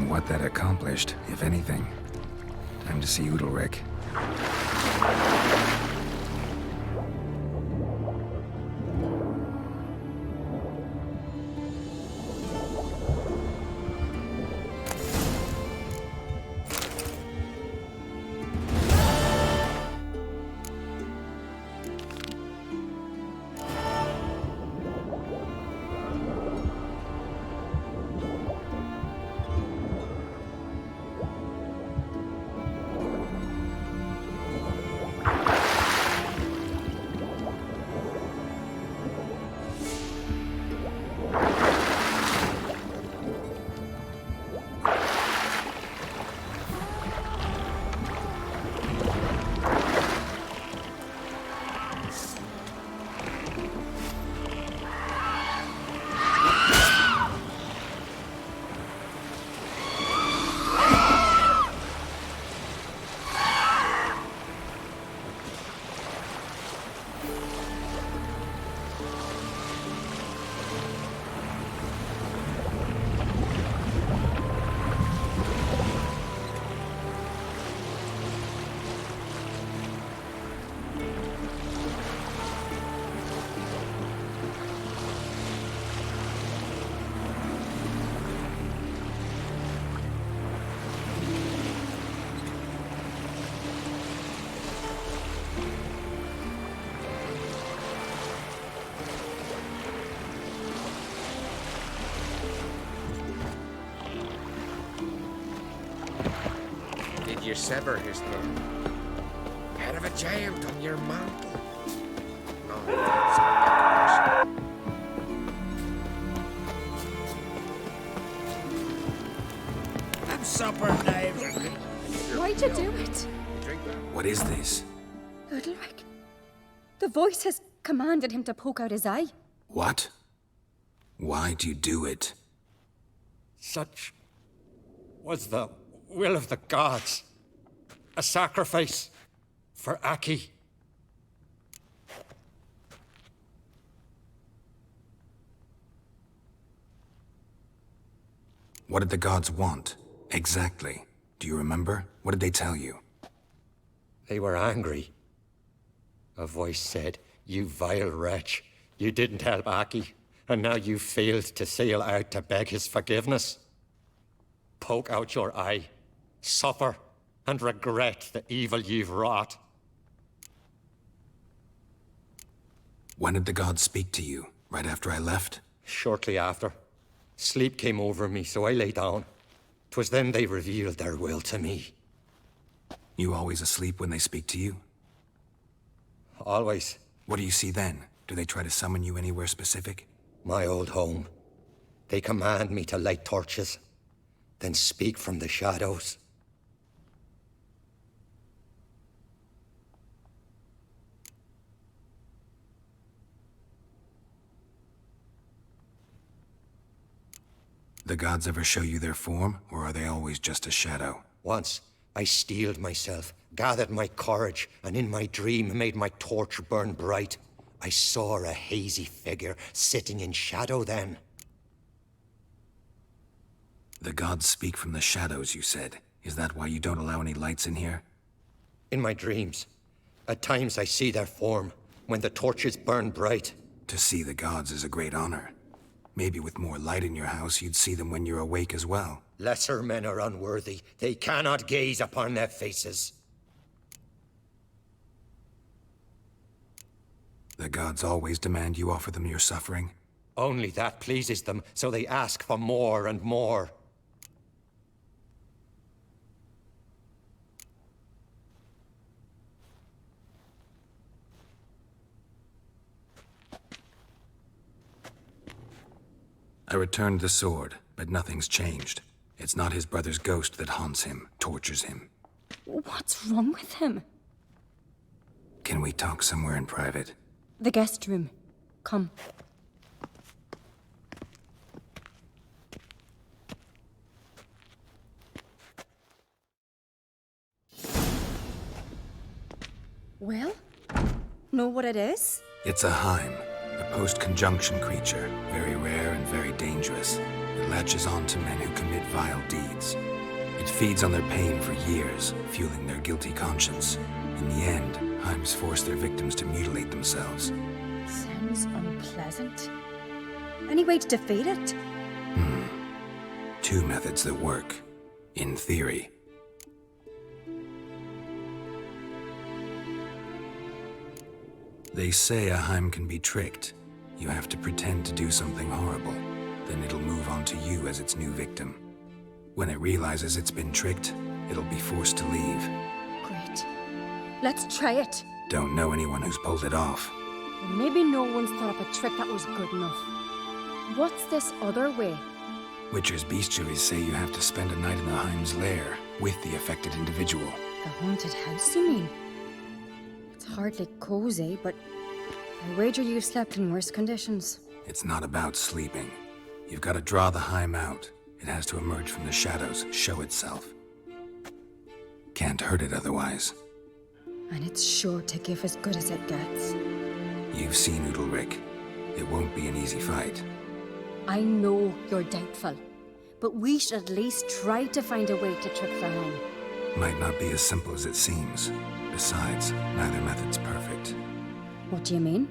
What that accomplished, if anything. Time to see Udalric. you sever his thumb. Head of a giant on your mantle. No, that's not decoration. Them supper knives are good. Why'd you do it? What is this? Udalric. The voice has commanded him to poke out his eye. What? Why'd you do it? Such was the will of the gods. A sacrifice for Aki. What did the gods want? Exactly. Do you remember? What did they tell you? They were angry. A voice said, "You vile wretch, you didn't help Aki, and now you failed to sail out to beg his forgiveness. Poke out your eye, suffer, and regret the evil you've wrought." When did the gods speak to you? Right after I left? Shortly after. Sleep came over me, so I lay down. 'Twas then they revealed their will to me. You always asleep when they speak to you? Always. What do you see then? Do they try to summon you anywhere specific? My old home. They command me to light torches, then speak from the shadows. The gods ever show you their form, or are they always just a shadow? Once, I steeled myself, gathered my courage, and in my dream made my torch burn bright. I saw a hazy figure sitting in shadow then. The gods speak from the shadows, you said. Is that why you don't allow any lights in here? In my dreams. At times I see their form, when the torches burn bright. To see the gods is a great honor. Maybe with more light in your house, you'd see them when you're awake as well. Lesser men are unworthy. They cannot gaze upon their faces. The gods always demand you offer them your suffering? Only that pleases them, so they ask for more and more. I returned the sword, but nothing's changed. It's not his brother's ghost that haunts him, tortures him. What's wrong with him? Can we talk somewhere in private? The guest room. Come. Well? Know what it is? It's a Heim, a post-conjunction creature, very rare and very dangerous. It latches on to men who commit vile deeds. It feeds on their pain for years, fueling their guilty conscience. In the end, Heims force their victims to mutilate themselves. Sounds unpleasant. Any way to defeat it? Two methods that work. In theory. They say a Heim can be tricked. You have to pretend to do something horrible. Then it'll move on to you as its new victim. When it realizes it's been tricked, it'll be forced to leave. Great. Let's try it. Don't know anyone who's pulled it off. Well, maybe no one's thought up a trick that was good enough. What's this other way? Witcher's bestiaries say you have to spend a night in the Heim's lair with the affected individual. The haunted house, you mean? It's hardly cozy, but I wager you've slept in worse conditions. It's not about sleeping. You've got to draw the Heim out. It has to emerge from the shadows, show itself. Can't hurt it otherwise. And it's sure to give as good as it gets. You've seen Udalric. It won't be an easy fight. I know you're doubtful, but we should at least try to find a way to trick the Heim. Might not be as simple as it seems. Besides, neither method's perfect. What do you mean?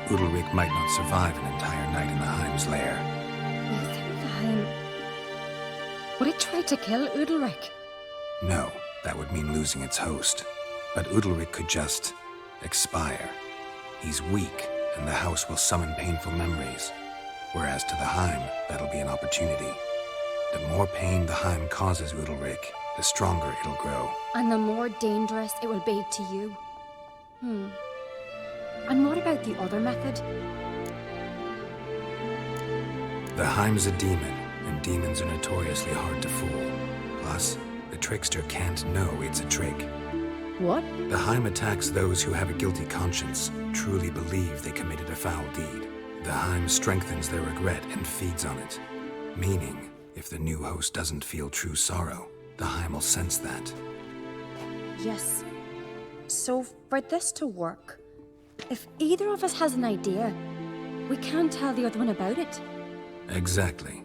Udalric might not survive an entire night in the Heim's lair. You think the Heim... Would it try to kill Udalric? No, that would mean losing its host. But Udalric could just expire. He's weak, and the house will summon painful memories. Whereas to the Heim, that'll be an opportunity. The more pain the Heim causes Udalric, the stronger it'll grow. And the more dangerous it will be to you. And what about the other method? The Heim's a demon, and demons are notoriously hard to fool. Plus, the trickster can't know it's a trick. What? The Heim attacks those who have a guilty conscience, truly believe they committed a foul deed. The Heim strengthens their regret and feeds on it. Meaning, if the new host doesn't feel true sorrow, the Heim will sense that. Yes. So, for this to work, if either of us has an idea, we can't tell the other one about it. Exactly.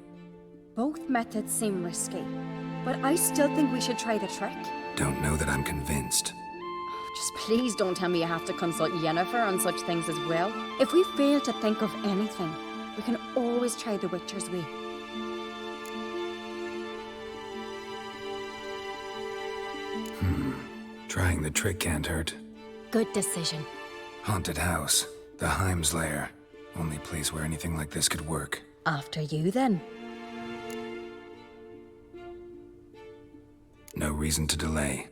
Both methods seem risky, but I still think we should try the trick. Don't know that I'm convinced. Just please don't tell me you have to consult Yennefer on such things as well. If we fail to think of anything, we can always try the Witcher's way. Trying the trick can't hurt. Good decision. Haunted house. The Heim's lair. Only place where anything like this could work. After you, then. No reason to delay.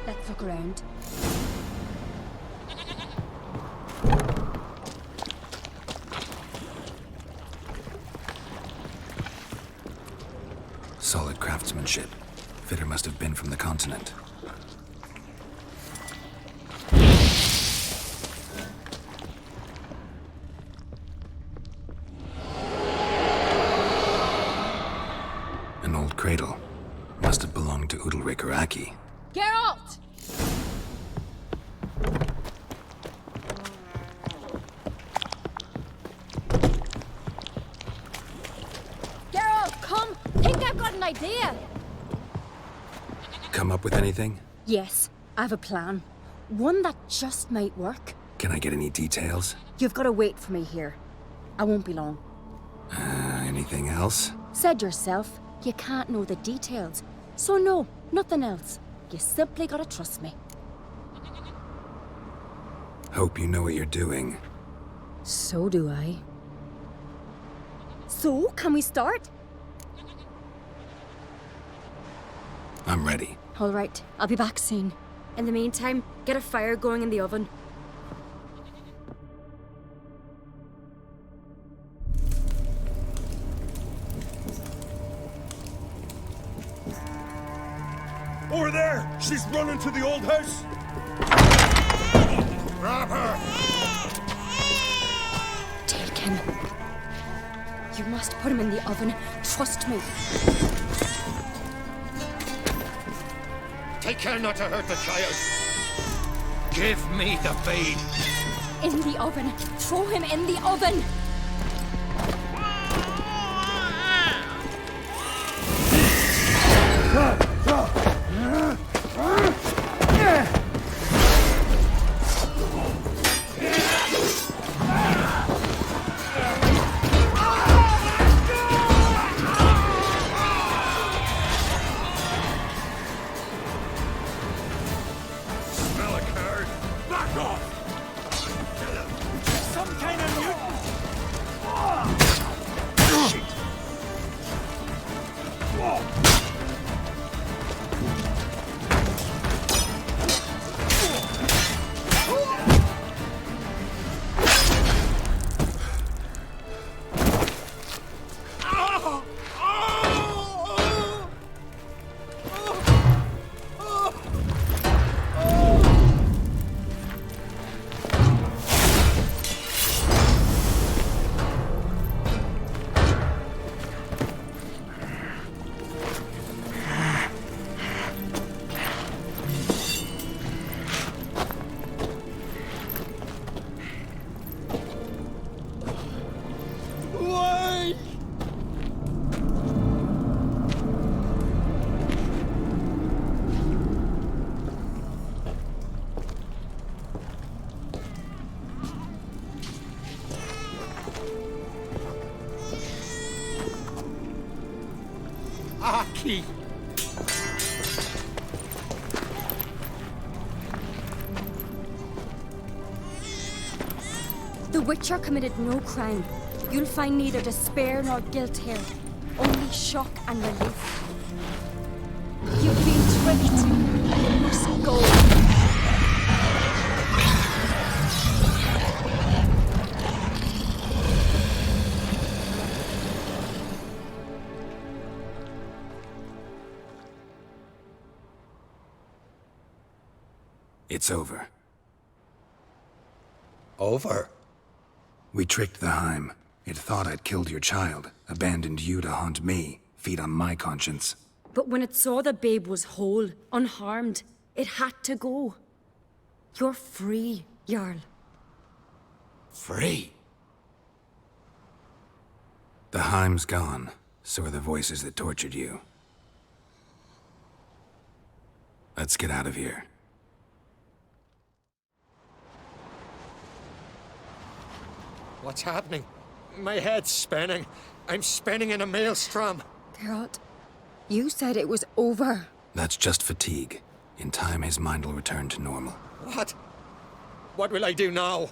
Let's look around. Solid craftsmanship. Fitter must have been from the continent. An old cradle. Must have belonged to Udalric or Aki. Geralt! Geralt, come! Think I've got an idea! Come up with anything? Yes, I have a plan. One that just might work. Can I get any details? You've got to wait for me here. I won't be long. Anything else? Said yourself, you can't know the details. So no, nothing else. You simply gotta trust me. Hope you know what you're doing. So do I. So, can we start? I'm ready. All right, I'll be back soon. In the meantime, get a fire going in the oven. Over there! She's running to the old house! Grab her! Take him. You must put him in the oven. Trust me. Take care not to hurt the child. Give me the babe. In the oven. Throw him in the oven. Smell a card. Back off! Some kind of mutant! Aki! The Witcher committed no crime. You'll find neither despair nor guilt here. Only shock and relief. You've been tricked. You must go. It's over. Over? We tricked the Heim. It thought I'd killed your child, abandoned you to haunt me, feed on my conscience. But when it saw the babe was whole, unharmed, it had to go. You're free, Jarl. Free? The Heim's gone, so are the voices that tortured you. Let's get out of here. What's happening? My head's spinning. I'm spinning in a maelstrom. Geralt, you said it was over. That's just fatigue. In time, his mind will return to normal. What? What will I do now?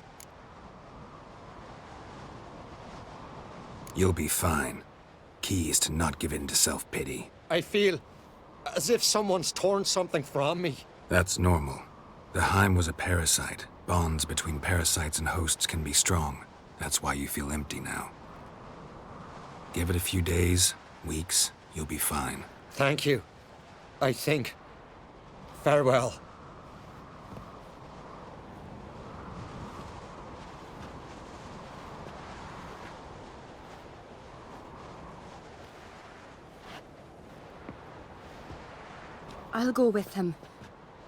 You'll be fine. Key is to not give in to self-pity. I feel as if someone's torn something from me. That's normal. The Heim was a parasite. Bonds between parasites and hosts can be strong. That's why you feel empty now. Give it a few days, weeks, you'll be fine. Thank you. I think. Farewell. I'll go with him.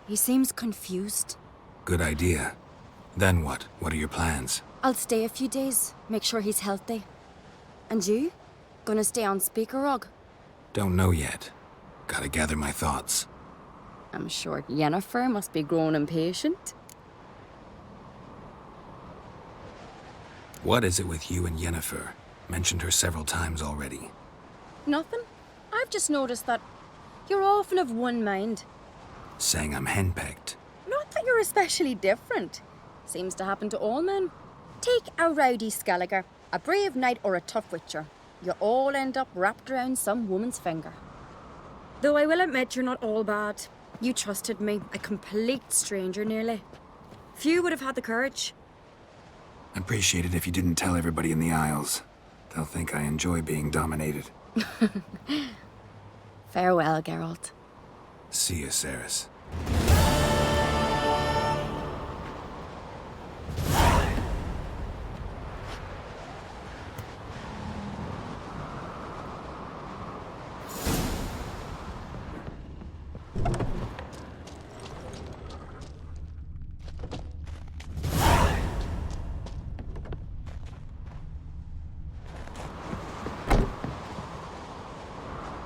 He seems confused. Good idea. Then what? What are your plans? I'll stay a few days, make sure he's healthy. And you? Gonna stay on Speaker Rug? Don't know yet. Gotta gather my thoughts. I'm sure Yennefer must be growing impatient. What is it with you and Yennefer? Mentioned her several times already. Nothing. I've just noticed that you're often of one mind. Saying I'm henpecked. Not that you're especially different. Seems to happen to all men. Take a rowdy Skelliger, a brave knight or a tough witcher. You all end up wrapped around some woman's finger. Though I will admit you're not all bad. You trusted me, a complete stranger nearly. Few would have had the courage. I'd appreciate it if you didn't tell everybody in the Isles. They'll think I enjoy being dominated. Farewell, Geralt. See you, Ceres.